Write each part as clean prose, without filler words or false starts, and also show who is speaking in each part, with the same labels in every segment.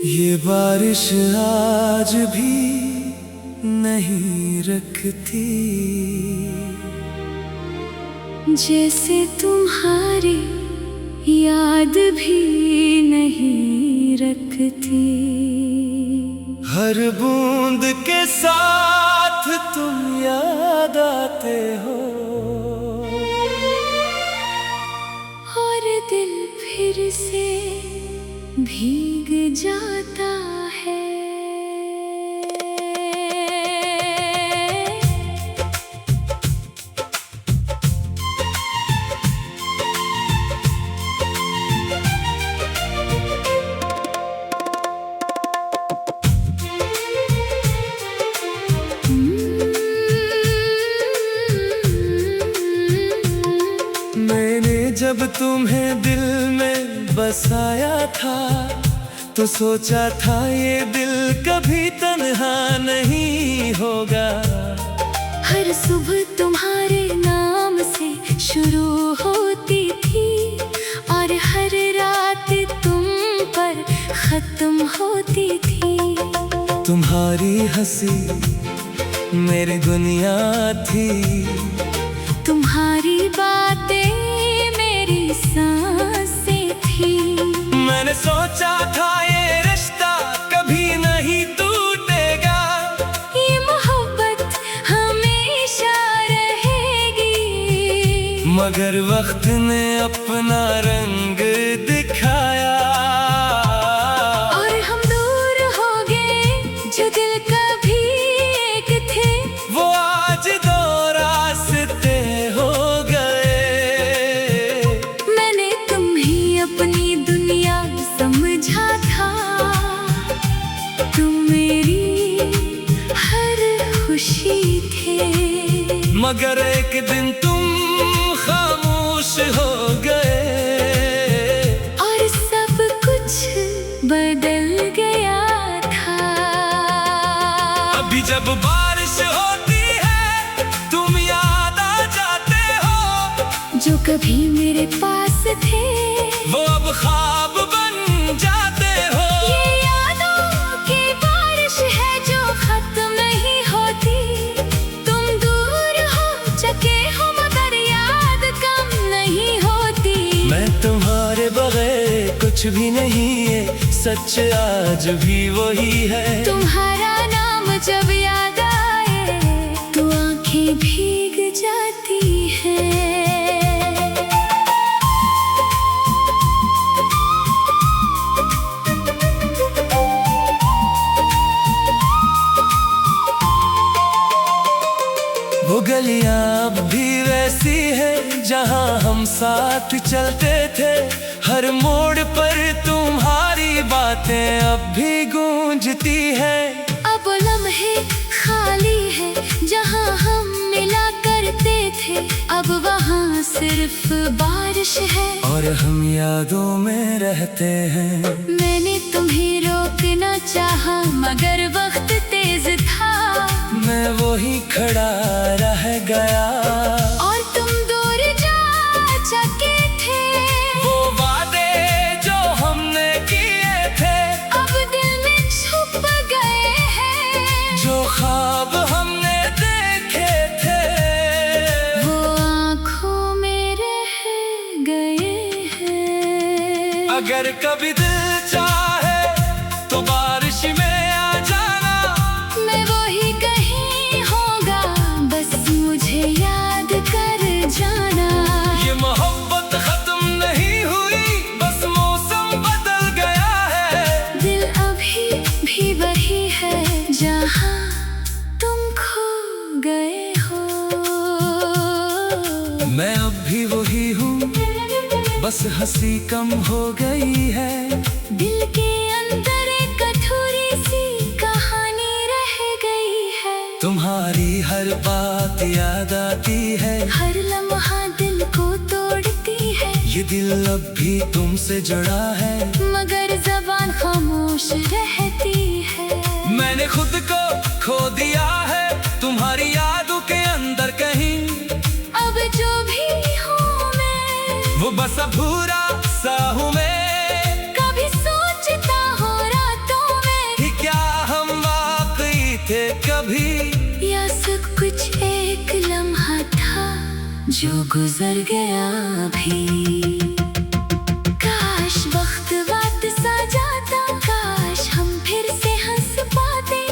Speaker 1: ये बारिश आज भी नहीं रखती,
Speaker 2: जैसे तुम्हारी याद भी नहीं रखती।
Speaker 1: हर बूंद के साथ तुम याद आते हो,
Speaker 2: और दिल फिर से भीग जाता है।
Speaker 1: मैंने जब तुम्हें दिल में बसाया था तो सोचा था ये दिल कभी तन्हा नहीं होगा।
Speaker 2: हर सुबह तुम्हारे नाम से शुरू होती थी, और हर रात तुम पर खत्म होती थी।
Speaker 1: तुम्हारी हंसी मेरी दुनिया थी,
Speaker 2: तुम्हारी बातें मेरी सांसें थी।
Speaker 1: मैंने सोचा था ये रिश्ता कभी नहीं टूटेगा,
Speaker 2: ये मोहब्बत हमेशा रहेगी।
Speaker 1: मगर वक्त ने अपना रंग दिखाया,
Speaker 2: और हम दूर हो गए जो दिल कभी एक थे,
Speaker 1: वो आज दो रास्ते हो गए।
Speaker 2: मैंने तुम्हें अपनी दुनिया समझा था, तुम मेरी हर खुशी थे।
Speaker 1: मगर एक दिन तुम खामोश हो गए,
Speaker 2: और सब कुछ बदल गया था।
Speaker 1: अभी जब बारिश होती है तुम याद आ जाते हो,
Speaker 2: जो कभी मेरे पास थे
Speaker 1: वो अब ख्वाब बन जाते हो।
Speaker 2: ये यादों की बारिश है जो खत्म नहीं होती। तुम दूर हो चुके हो मगर याद कम नहीं होती।
Speaker 1: मैं तुम्हारे बगैर कुछ भी नहीं है, सच आज भी वही है।
Speaker 2: तुम्हारा नाम जब याद आए तो आंखें भीग जाती हैं।
Speaker 1: वो गलियां अब भी वैसी है जहां हम साथ चलते थे, हर मोड़ पर तुम्हारी बातें अब भी गूंजती हैं।
Speaker 2: अब लम्हे खाली है जहां हम मिला करते थे, अब वहां सिर्फ बारिश है
Speaker 1: और हम यादों में रहते हैं।
Speaker 2: मैंने तुम्हें रोकना चाहा मगर वक्त तेज था,
Speaker 1: मैं वही खड़ा रह गया,
Speaker 2: और तुम दूर जा चुके थे।
Speaker 1: वो वादे जो हमने किए थे
Speaker 2: अब दिल में छुप गए हैं,
Speaker 1: जो ख्वाब हमने देखे थे
Speaker 2: वो आँखों में रह गए हैं।
Speaker 1: अगर कभी दिल चाहे तो बारिश में आ जाना,
Speaker 2: मैं वही कहीं होगा बस मुझे याद कर जाना।
Speaker 1: ये मोहब्बत खत्म नहीं हुई, बस मौसम बदल गया है।
Speaker 2: दिल अभी भी वही है जहाँ तुम खो गए हो।
Speaker 1: मैं अब भी वही हूँ, बस हंसी कम हो गई है।
Speaker 2: दिल के अंदर एक अधूरी सी कहानी रह गई है।
Speaker 1: तुम्हारी हर बात याद आती है,
Speaker 2: हर लम्हा दिल को तोड़ती है।
Speaker 1: ये दिल अब भी तुमसे जुड़ा है,
Speaker 2: मगर जबान खामोश रहती है।
Speaker 1: मैंने खुद को खो दिया है तुम्हारी यादों के अंदर कहीं।
Speaker 2: अब जो भी हूँ मैं
Speaker 1: वो बस अधूरा सा हूँ मैं।
Speaker 2: कभी सोचता हूँ रातों जो गुजर गया भी। काश वक्त वापस आ जाता, काश हम फिर से हंस पाते।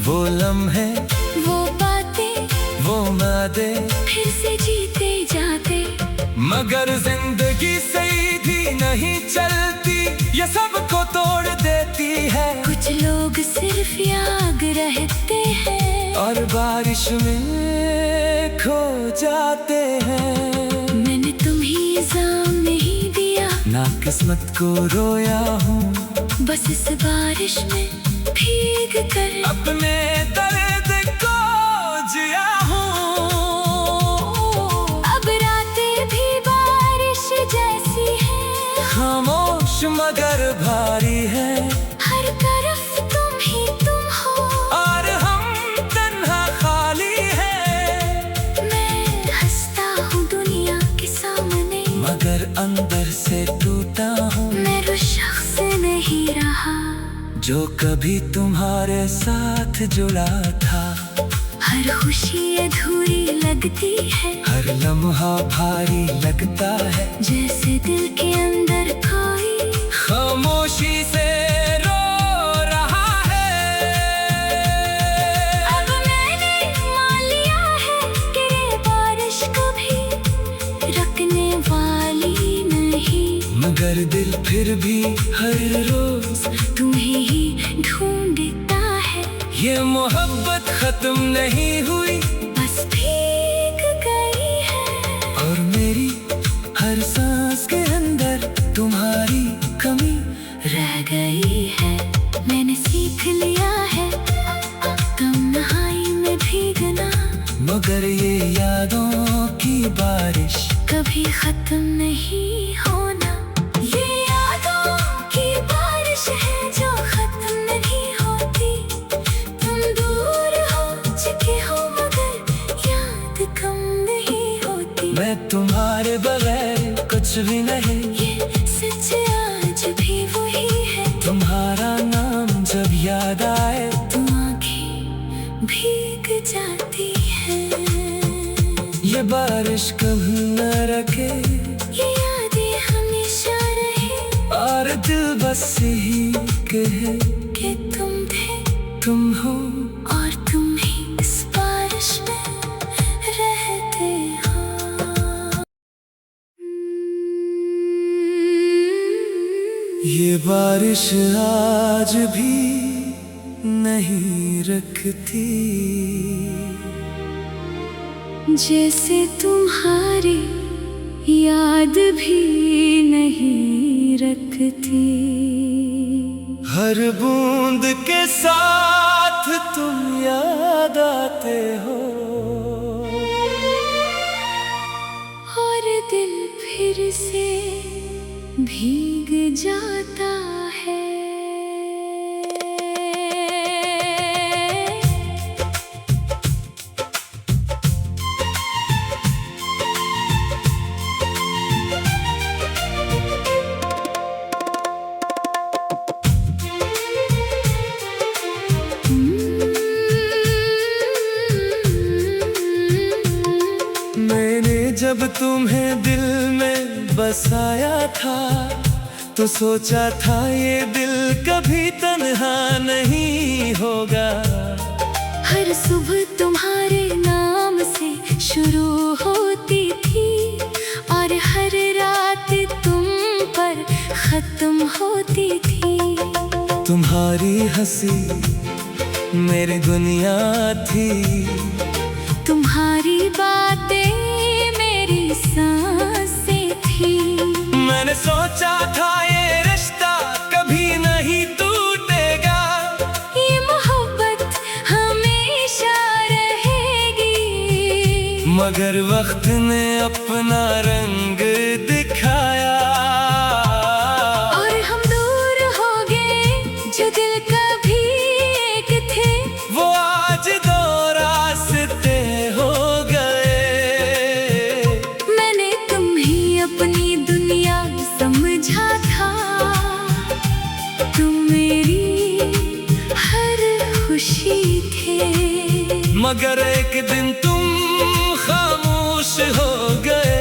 Speaker 1: वो लम्हे,
Speaker 2: वो बातें,
Speaker 1: वो वादे
Speaker 2: फिर से जीते जाते।
Speaker 1: मगर जिंदगी सीधी नहीं चलती, ये सबको तोड़ देती है।
Speaker 2: कुछ लोग सिर्फ याद रहते हैं
Speaker 1: और बारिश में खो जाते हैं।
Speaker 2: मैंने तुम्हें इल्जाम नहीं दिया,
Speaker 1: ना किस्मत को रोया हूँ,
Speaker 2: बस इस बारिश में भीग कर
Speaker 1: अपने दर्द को जिया हूँ।
Speaker 2: अब रातें भी बारिश जैसी है,
Speaker 1: खामोश मगर भारी है।
Speaker 2: हर तरफ तुम ही तुम हो,
Speaker 1: और हम तन्हा खाली है।
Speaker 2: मैं हंसता हूँ दुनिया के सामने,
Speaker 1: मगर अंदर से टूटा हूँ।
Speaker 2: मैं वो शख्स नहीं रहा
Speaker 1: जो कभी तुम्हारे साथ जुड़ा था।
Speaker 2: हर खुशी अधूरी लगती है,
Speaker 1: हर लम्हा भारी लगता है।
Speaker 2: जैसे दिल के अंदर कोई
Speaker 1: खामोशी से रो रहा है।
Speaker 2: अब मैंने मान लिया है कि ये बारिश कभी रुकने वाली नहीं।
Speaker 1: मगर दिल फिर भी हर रोज
Speaker 2: तुम्हें ही ढूंढता है।
Speaker 1: ये मोहब्बत खत्म नहीं हुई,
Speaker 2: बस भीग गई है।
Speaker 1: और मेरी हर सांस के अंदर तुम्हारी कमी
Speaker 2: रह गई है। मैंने सीख लिया है तन्हाई में भीगना,
Speaker 1: मगर ये यादों की बारिश
Speaker 2: कभी खत्म नहीं होना। ये यादों की बारिश है जो खत्म नहीं होती। तुम दूर हो चुके हो मगर याद कम नहीं होती।
Speaker 1: मैं तुम्हारे बगैर कुछ भी नहीं।
Speaker 2: ये सच आज भी वही है,
Speaker 1: तुम्हारा नाम जब याद आए
Speaker 2: तो आँखें भीग जाती है।
Speaker 1: ये बारिश कभी न रखे,
Speaker 2: ये यादें हमेशा रहे
Speaker 1: और दिल बस यही कहे
Speaker 2: कि तुम थे,
Speaker 1: तुम हो।
Speaker 2: और तुम ही इस बारिश में रहते हो।
Speaker 1: ये बारिश आज भी नहीं रखती,
Speaker 2: जैसे तुम्हारी याद भी नहीं रखती।
Speaker 1: हर बूंद के साथ तुम याद आते हो।
Speaker 2: और दिल फिर से भीग जाता है।
Speaker 1: मैंने जब तुम्हें दिल में बसाया था, तो सोचा था ये दिल कभी तन्हा नहीं होगा।
Speaker 2: हर सुबह तुम्हारे नाम से शुरू होती थी, और हर रात तुम पर खत्म होती थी।
Speaker 1: तुम्हारी हंसी मेरी दुनिया थी,
Speaker 2: तुम्हारी बातें मेरी सांसें थी।
Speaker 1: मैंने सोचा था ये रिश्ता कभी नहीं टूटेगा।
Speaker 2: ये मोहब्बत हमेशा रहेगी,
Speaker 1: मगर वक्त ने अपना रंग दिखाया।
Speaker 2: और हम दूर हो गए जो दिल कभी एक थे,
Speaker 1: वो आज दो रास्ते हो गए।
Speaker 2: मैंने तुम्हें अपनी दुनिया समझा था। तुम मेरी हर खुशी थे,
Speaker 1: मगर एक दिन तुम खामोश हो गए।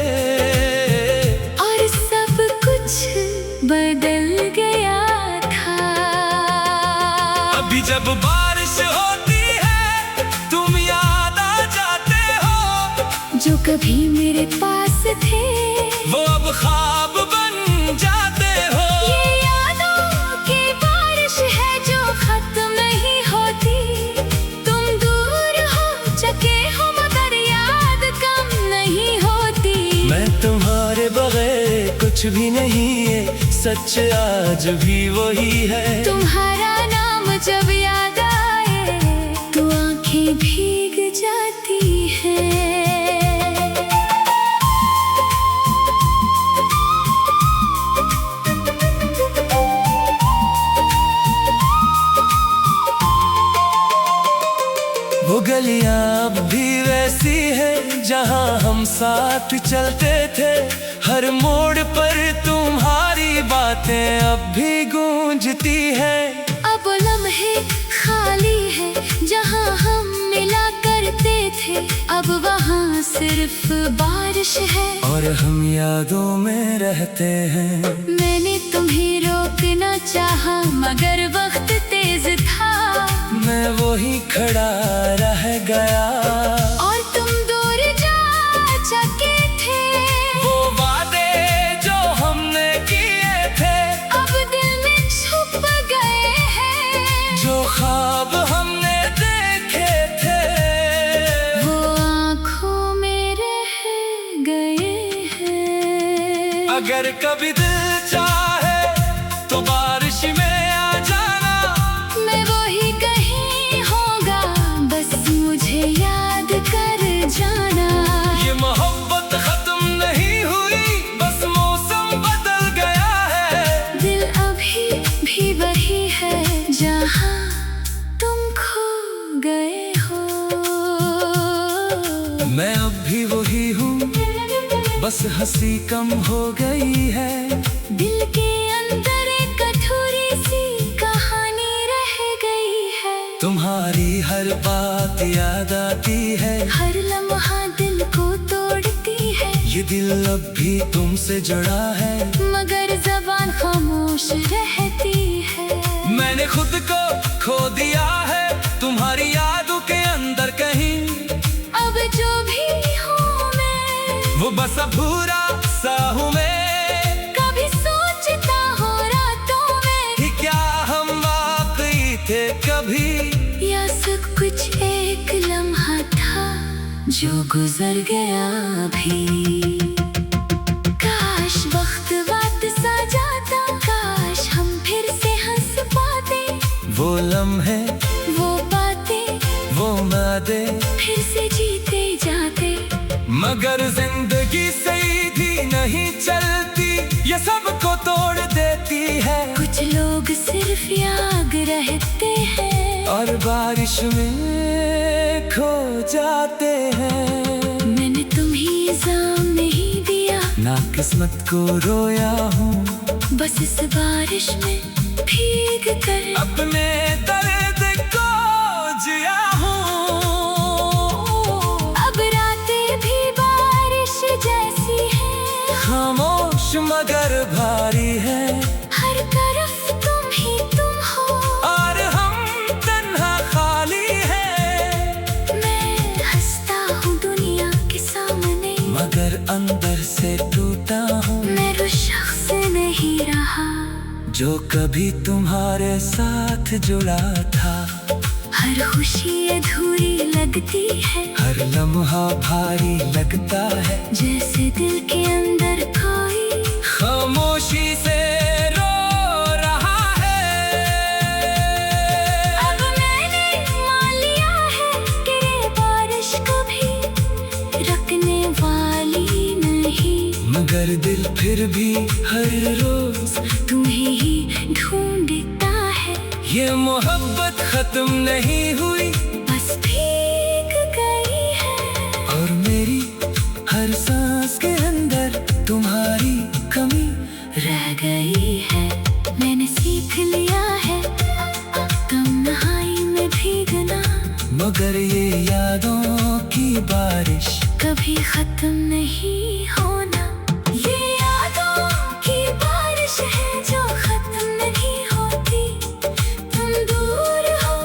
Speaker 1: जब बारिश होती है तुम याद आ जाते हो।
Speaker 2: जो कभी मेरे पास थे
Speaker 1: वो अब ख्वाब बन जाते हो।
Speaker 2: ये यादों की बारिश है जो खत्म नहीं होती। तुम दूर हो चुके हो मगर याद कम नहीं होती।
Speaker 1: मैं तुम्हारे बगैर कुछ भी नहीं है, सच आज भी वही है।
Speaker 2: तुम्हारा नाम जब याद आए तो आंखें भीग जाती हैं।
Speaker 1: वो गलियां अब भी वैसी है जहां हम साथ चलते थे। हर मोड़ पर तुम्हारी बातें अब भी गूंजती हैं।
Speaker 2: अब लम्हे खाली है जहां हम मिला करते थे। अब वहां सिर्फ बारिश है
Speaker 1: और हम यादों में रहते हैं।
Speaker 2: मैंने तुम्हें रोकना चाहा मगर वक्त तेज था।
Speaker 1: मैं वही खड़ा रह गया
Speaker 2: और तुम दूर जा चुके थे।
Speaker 1: वो वादे जो हमने किए थे
Speaker 2: अब दिल में छुप गए हैं।
Speaker 1: जो ख्वाब हमने देखे थे
Speaker 2: वो आँखों में रह गए हैं।
Speaker 1: अगर कभी दिल चाहे तो बारिश में आ जाना।
Speaker 2: मैं वही कहीं होगा बस मुझे याद कर जाना।
Speaker 1: ये मोहब्बत खत्म नहीं हुई, बस मौसम बदल गया है।
Speaker 2: दिल अभी भी वही है जहाँ तुम खो गए हो।
Speaker 1: मैं अब भी वही हूँ, बस हंसी कम हो गई है।
Speaker 2: दिल के अंदर एक अधूरी सी कहानी रह गई है।
Speaker 1: तुम्हारी हर बात याद आती है,
Speaker 2: हर लम्हा दिल को तोड़ती है।
Speaker 1: ये दिल अब भी तुमसे जुड़ा है
Speaker 2: मगर ज़बान खामोश रहती है।
Speaker 1: मैंने खुद को खो दिया है तुम्हारी यादों के अंदर कहीं।
Speaker 2: अब जो भी हूँ मैं
Speaker 1: वो बस अधूरा सा हूँ मैं।
Speaker 2: कभी सोचता हूँ रातों में
Speaker 1: कि क्या हम वाकई थे कभी,
Speaker 2: या सब कुछ एक लम्हा था जो गुजर गया भी। काश वक्त वापस आ जाता, काश हम फिर से हंस पाते।
Speaker 1: वो लम्हे
Speaker 2: वो बातें
Speaker 1: वो वादे
Speaker 2: फिर से जीते जाते।
Speaker 1: मगर जिंदगी सीधी नहीं चलती, ये सबको तोड़ देती है।
Speaker 2: कुछ लोग सिर्फ याद रहते हैं
Speaker 1: और बारिश में खो जाते हैं।
Speaker 2: मैंने तुम्हें इल्जाम नहीं दिया,
Speaker 1: ना किस्मत को रोया हूँ,
Speaker 2: बस इस बारिश में भीग कर
Speaker 1: अपने दर्द को जिया हूँ।
Speaker 2: अब रातें भी बारिश जैसी है,
Speaker 1: खामोश मगर भारी है।
Speaker 2: हर तरफ तुम ही तुम हो
Speaker 1: और हम तन्हा खाली है।
Speaker 2: मैं हंसता हूँ दुनिया के सामने
Speaker 1: मगर अंदर से टूटा हूँ।
Speaker 2: मैं वो शख्स नहीं रहा
Speaker 1: जो कभी तुम्हारे साथ जुड़ा था।
Speaker 2: हर खुशी अधूरी लगती है,
Speaker 1: हर लम्हा भारी लगता है।
Speaker 2: जैसे दिल के अंदर कोई
Speaker 1: खामोशी से रो रहा है।
Speaker 2: अब मैंने मान लिया है कि ये बारिश कभी रुकने वाली नहीं।
Speaker 1: मगर दिल फिर भी हर रोज
Speaker 2: तुम्हें ही ढूंढता है।
Speaker 1: ये मोहब्बत खत्म नहीं हुई,
Speaker 2: बस भीग गई है।
Speaker 1: और मेरी हर सांस के अंदर तुम्हारी कमी
Speaker 2: रह गई है। मैंने सीख लिया है तन्हाई में भीगना,
Speaker 1: मगर ये यादों की बारिश
Speaker 2: कभी खत्म नहीं होना। ये यादों की बारिश है जो खत्म नहीं होती। तुम दूर हो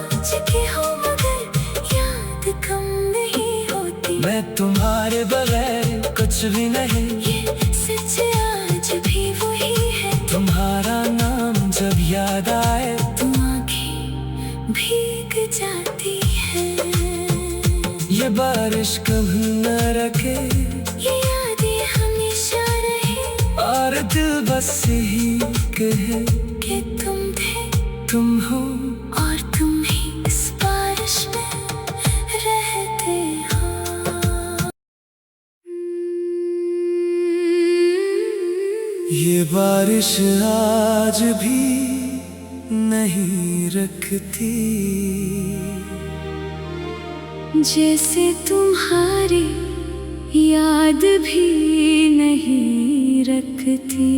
Speaker 1: जब याद आए
Speaker 2: तो आंखें भीग जाती हैं।
Speaker 1: ये बारिश कभी न रखे,
Speaker 2: ये यादें हमेशा रहे,
Speaker 1: और दिल बस यही कहे
Speaker 2: कि तुम थे,
Speaker 1: तुम हो
Speaker 2: और तुम ही इस बारिश में रहते हो।
Speaker 1: ये बारिश आज भी नहीं रखती,
Speaker 2: जैसे तुम्हारी याद भी नहीं रखती।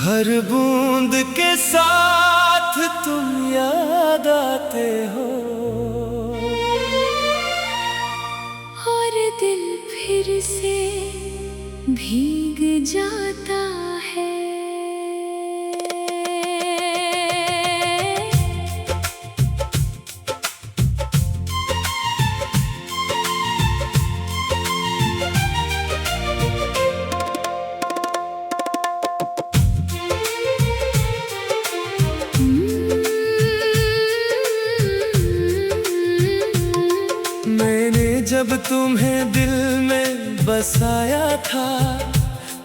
Speaker 1: हर बूंद के साथ तुम याद आते हो,
Speaker 2: और दिल फिर से भीग जाता है।
Speaker 1: मैंने जब तुम्हें दिल में बसाया था,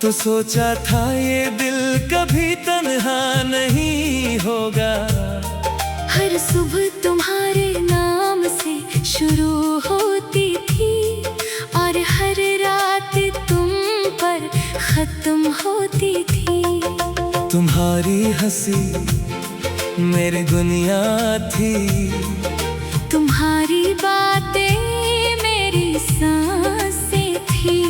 Speaker 1: तो सोचा था ये दिल कभी तन्हा नहीं होगा।
Speaker 2: हर सुबह तुम्हारे नाम से शुरू होती थी, और हर रात तुम पर खत्म होती थी।
Speaker 1: तुम्हारी हंसी मेरी दुनिया थी,
Speaker 2: तुम्हारी बातें मेरी सांसें थी।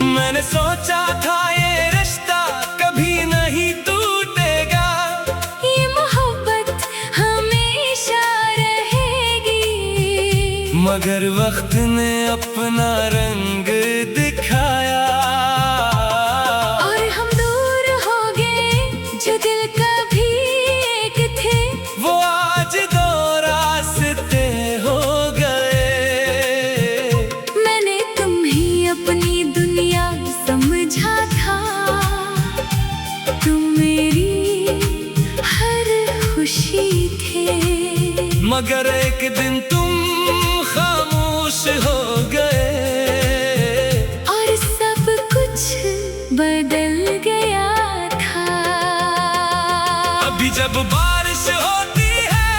Speaker 1: मैंने सोचा था ये रिश्ता कभी नहीं टूटेगा,
Speaker 2: ये मोहब्बत हमेशा रहेगी।
Speaker 1: मगर वक्त ने अपना रंग दिखाया,
Speaker 2: और हम दूर हो गए, जो दिल कभी एक थे,
Speaker 1: वो आज दो रास्ते हो गए।
Speaker 2: मैंने तुम्हें अपनी दुनिया समझा था, तुम मेरी हर खुशी थे।
Speaker 1: मगर एक दिन तुम खामोश हो गए,
Speaker 2: और सब कुछ बदल गया था।
Speaker 1: अभी जब बारिश होती है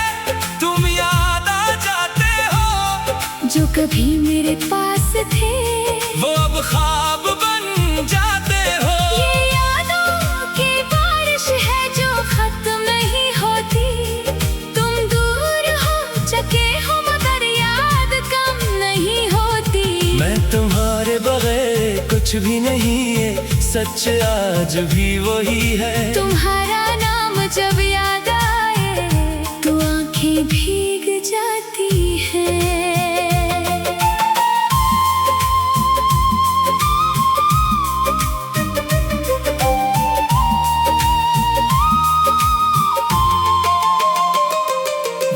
Speaker 1: तुम याद आ जाते हो,
Speaker 2: जो कभी मेरे पास थे,
Speaker 1: वो अब ख्वाब बन जाते हो।
Speaker 2: ये यादों की बारिश है जो खत्म नहीं होती। तुम दूर हो चुके हो, मगर याद कम नहीं होती।
Speaker 1: मैं तुम्हारे बगैर कुछ भी नहीं है, सच आज भी वही है।
Speaker 2: तुम्हारा नाम जब याद आए, तो आंखें भीग जाती हैं।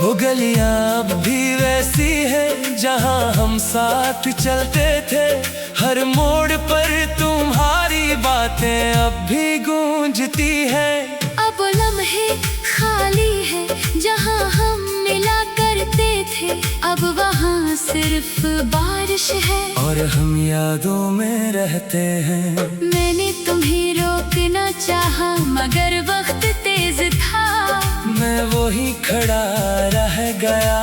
Speaker 1: वो गलियां अब भी वैसी है जहां हम साथ चलते थे, हर मोड़ पर तुम्हारी बातें अब भी गूंजती हैं।
Speaker 2: अब लम्हे खाली है जहां हम मिला करते थे, अब वहां सिर्फ बारिश है,
Speaker 1: और हम यादों में रहते हैं।
Speaker 2: मैंने तुम्हें रोकना चाहा, मगर वक्त तेज था,
Speaker 1: मैं वही खड़ा रह गया,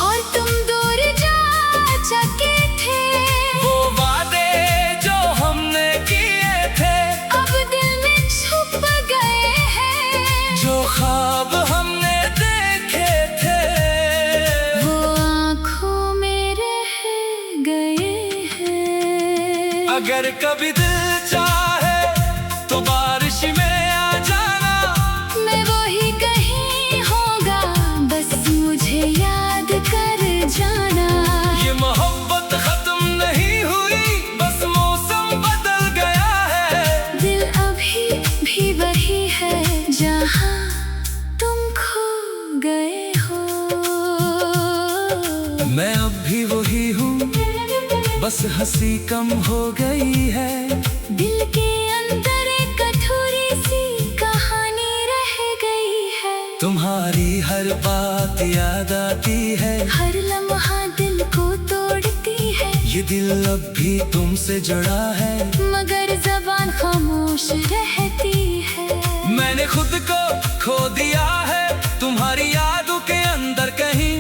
Speaker 2: और तुम दूर जा चुके थे।
Speaker 1: वो वादे जो हमने किए थे,
Speaker 2: अब दिल में छुप गए हैं,
Speaker 1: जो ख्वाब हमने देखे थे,
Speaker 2: वो आँखों में रह गए हैं।
Speaker 1: अगर कभी दिल चाहे तो बारिश में आ जाना,
Speaker 2: मैं वही कहीं होगा, बस मुझे याद कर जाना।
Speaker 1: ये मोहब्बत खत्म नहीं हुई, बस मौसम बदल गया है।
Speaker 2: दिल अभी भी वही है जहां तुम खो गए हो।
Speaker 1: मैं अब भी वही हूँ, बस हंसी कम हो गई है।
Speaker 2: दिल के अंदर एक अधूरी सी कहानी रह
Speaker 1: तुम्हारी हर बात याद आती है,
Speaker 2: हर लम्हा दिल को तोड़ती है।
Speaker 1: ये दिल अब भी तुमसे जुड़ा है,
Speaker 2: मगर ज़बान खामोश रहती है।
Speaker 1: मैंने खुद को खो दिया है तुम्हारी यादों के अंदर कहीं।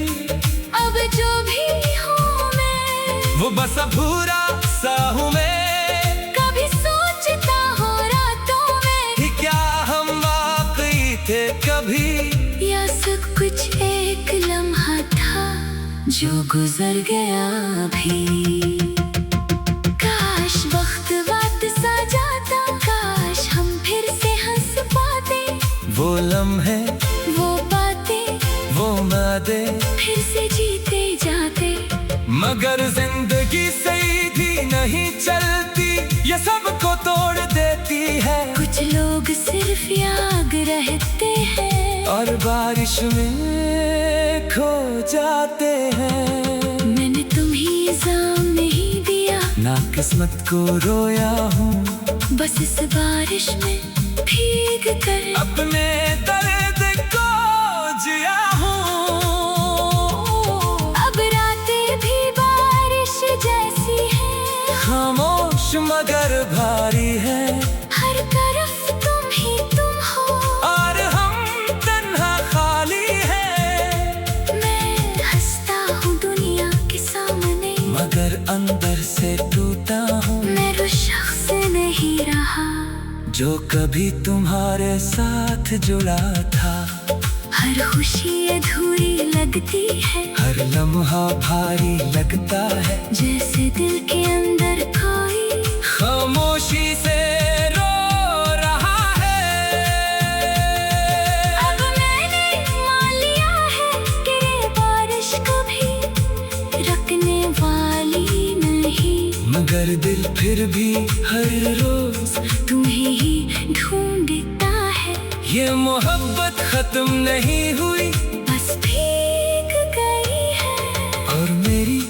Speaker 2: अब जो भी हूँ मैं,
Speaker 1: वो बस अधूरा सा हूँ मैं।
Speaker 2: कभी सोचता हूँ रातों में
Speaker 1: कि क्या हम वाकई थे कभी,
Speaker 2: या सब कुछ एक लम्हा था जो गुजर गया अभी। काश वक्त वापस आ जाता, काश हम फिर से हंस पाते।
Speaker 1: वो लम्हे,
Speaker 2: वो बातें,
Speaker 1: वो वादे,
Speaker 2: फिर से जीते जाते।
Speaker 1: मगर जिंदगी सीधी नहीं चलती, ये सबको तोड़ देती है।
Speaker 2: कुछ लोग सिर्फ याद रहते हैं
Speaker 1: और बारिश में खो जाते हैं।
Speaker 2: मैंने तुम्हें इल्जाम नहीं दिया,
Speaker 1: ना किस्मत को रोया हूँ,
Speaker 2: बस इस बारिश में भीग कर
Speaker 1: अपने दर्द को जिया हूँ।
Speaker 2: अब रातें भी बारिश जैसी है,
Speaker 1: खामोश मगर भारी है,
Speaker 2: हर तरफ तुम ही तुम हो
Speaker 1: और हम तन्हा खाली है।
Speaker 2: मैं हंसता हूँ दुनिया के सामने,
Speaker 1: मगर अंदर से टूटा हूँ,
Speaker 2: मैं वो शख्स नहीं रहा
Speaker 1: जो कभी तुम्हारे साथ जुड़ा था।
Speaker 2: हर खुशी अधूरी लगती है,
Speaker 1: हर लम्हा भारी लगता है,
Speaker 2: जैसे दिल के अंदर कोई
Speaker 1: खामोशी से रो रहा है।
Speaker 2: अब मैंने मान लिया है कि ये बारिश कभी रुकने वाली नहीं।
Speaker 1: मगर दिल फिर भी हर रोज
Speaker 2: तुम्हें ही ढूंढता है,
Speaker 1: ये मोहब्बत खत्म नहीं हुई,
Speaker 2: बस भीग गई है।
Speaker 1: और मेरी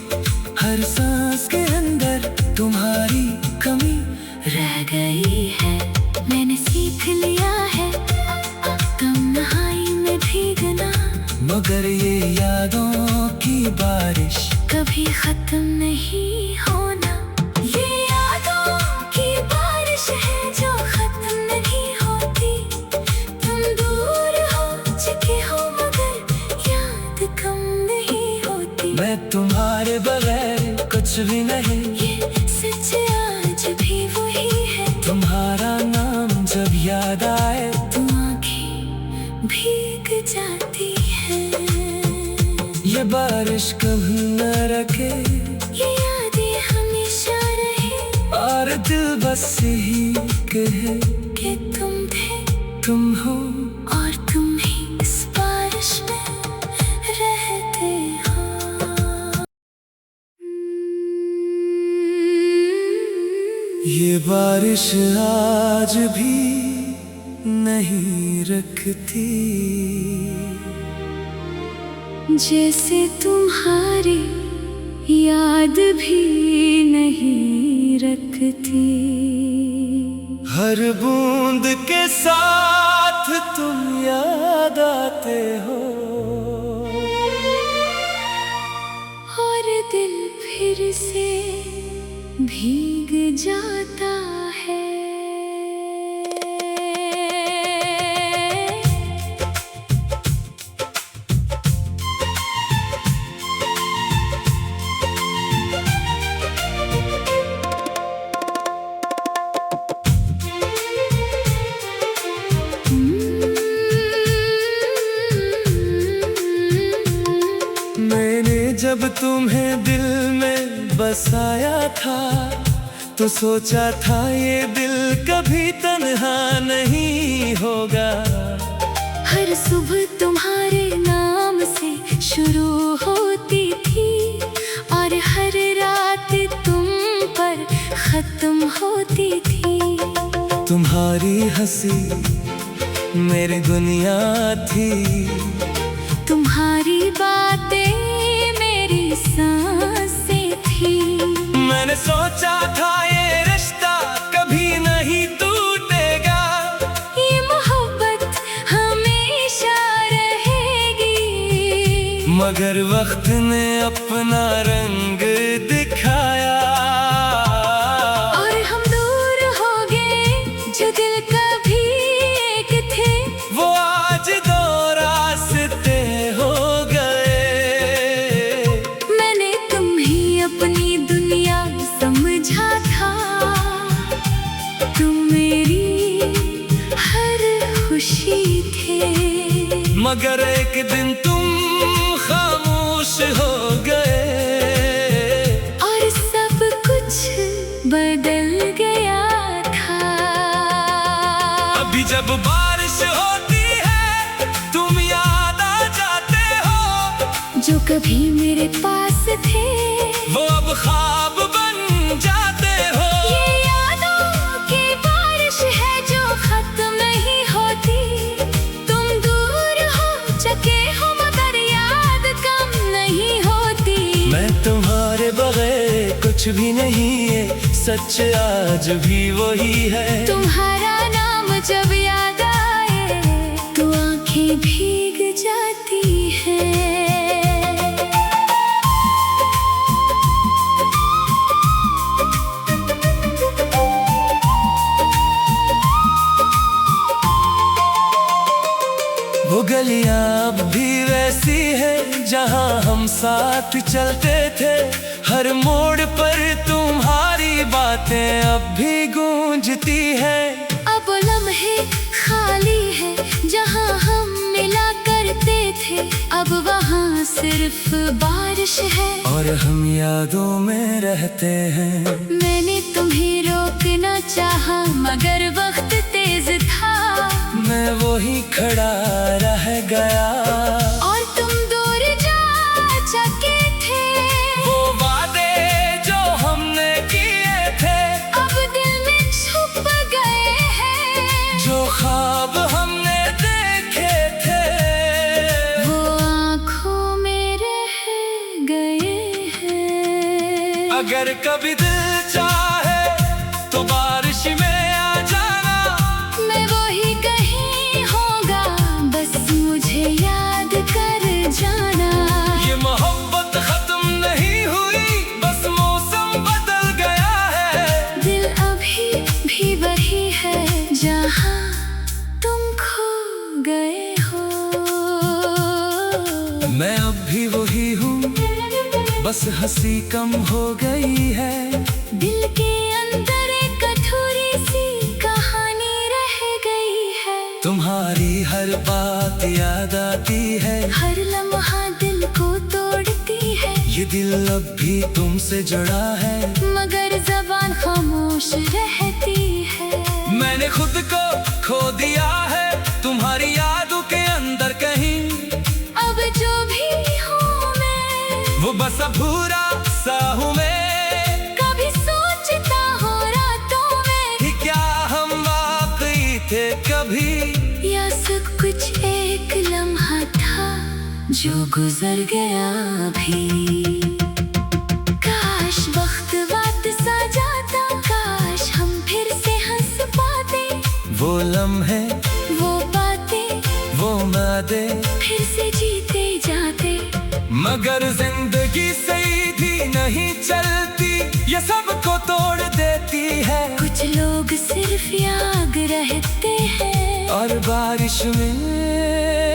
Speaker 1: हर सांस के अंदर तुम्हारी कमी
Speaker 2: रह गई है। मैंने सीख लिया है तन्हाई में भीगना,
Speaker 1: मगर ये यादों की बारिश
Speaker 2: कभी खत्म नहीं होना। ये यादों की बारिश है जो खत्म नहीं होती। तुम दूर हो चुके हो मगर याद कम नहीं होती।
Speaker 1: मैं तुम्हारे बगैर कुछ भी नहीं,
Speaker 2: ये सच आज भी वही है।
Speaker 1: तुम्हारा नाम जब याद आए
Speaker 2: तुम आंखें भीग जाती है।
Speaker 1: ये बारिश कभी न रखे,
Speaker 2: ये यादें हमेशा रहे
Speaker 1: और दिल बस यही कहे
Speaker 2: कि तुम थे,
Speaker 1: तुम हो
Speaker 2: और तुम ही इस बारिश में रहते हो।
Speaker 1: ये बारिश आज भी नहीं रखती,
Speaker 2: जैसे तुम्हारी याद भी नहीं रखती।
Speaker 1: हर बूंद के साथ तुम याद आते हो,
Speaker 2: और दिल फिर से भीग जाता है।
Speaker 1: मैंने जब तुम्हें दिल में बसाया था, तो सोचा था ये दिल कभी तन्हा नहीं होगा।
Speaker 2: हर सुबह तुम्हारे नाम से शुरू होती थी, और हर रात तुम पर खत्म होती थी।
Speaker 1: तुम्हारी हंसी मेरी दुनिया थी,
Speaker 2: तुम्हारी बातें मेरी सांसें थी।
Speaker 1: मैंने सोचा था ये रिश्ता कभी नहीं टूटेगा,
Speaker 2: ये मोहब्बत हमेशा
Speaker 1: मगर वक्त ने अपना रंग दिखाया
Speaker 2: और हम दूर हो गए जो दिल कभी एक थे,
Speaker 1: वो आज दो रास्ते हो गए।
Speaker 2: मैंने तुम्हें अपनी दुनिया समझा था, तुम मेरी हर खुशी थे,
Speaker 1: मगर एक दिन तुम खामोश हो गए
Speaker 2: और सब कुछ बदल गया था।
Speaker 1: अभी जब बारिश होती है तुम याद आ जाते हो,
Speaker 2: जो कभी मेरे पास थे
Speaker 1: वो अब ख्वाब बन जाते हो।
Speaker 2: ये यादों की बारिश है जो खत्म नहीं होती, तुम दूर हो चुके हो मगर याद कम नहीं होती।
Speaker 1: मैं तुम्हारे बगैर कुछ भी नहीं है, सच आज भी वही है।
Speaker 2: तुम्हारा नाम जब याद आए तो आंखें भीग जाती हैं।
Speaker 1: वो गलियां अब भी वैसी है जहां हम साथ चलते थे, हर मोड़ पर तुम्हारी बातें अब भी गूंजती हैं।
Speaker 2: अब लम्हे खाली है जहां हम मिला करते थे, अब वहां सिर्फ बारिश है
Speaker 1: और हम यादों में रहते हैं।
Speaker 2: मैंने तुम्हें रोकना चाहा मगर वक्त तेज था,
Speaker 1: मैं वही खड़ा रह गया
Speaker 2: और तुम दूर जा चुके थे।
Speaker 1: वो वादे जो हमने किए थे
Speaker 2: अब दिल में छुप गए हैं,
Speaker 1: जो ख्वाब हमने देखे थे
Speaker 2: वो आँखों में रह गए हैं।
Speaker 1: अगर कभी दिल चाहे तो बारिश में आ जाना,
Speaker 2: मैं वही कहीं होगा बस मुझे याद कर जाना।
Speaker 1: ये मोहब्बत खत्म नहीं हुई, बस मौसम बदल गया है।
Speaker 2: दिल अभी भी वही है जहाँ तुम खो गए हो।
Speaker 1: मैं अब भी वही हूँ, बस हंसी कम हो गई है।
Speaker 2: दिल के अंदर एक अधूरी सी कहानी रह गई है,
Speaker 1: तुम्हारी हर बात याद आती है,
Speaker 2: हर लम्हा दिल को तोड़ती है।
Speaker 1: ये दिल अब भी तुमसे जुड़ा है,
Speaker 2: मगर जबान खामोश रहती है।
Speaker 1: मैंने खुद को खो दिया है तुम्हारी यादों के अंदर कहीं।
Speaker 2: अब जो भी हूँ मैं
Speaker 1: वो बस अधूरा सा हूँ मैं,
Speaker 2: कभी सोचता हूँ रातों में
Speaker 1: कि क्या हम वाकई थे कभी,
Speaker 2: या सब कुछ एक लम्हा था जो गुजर गया भी। काश वक्त वापस आ जाता, काश हम फिर से हंस पाते,
Speaker 1: वो लम्हे
Speaker 2: वो बातें
Speaker 1: वो वादे
Speaker 2: फिर से जीते जाते।
Speaker 1: मगर जिंदगी सीधी नहीं चलती, ये सबको तोड़ देती है।
Speaker 2: कुछ लोग सिर्फ याद रहते हैं
Speaker 1: और बारिश में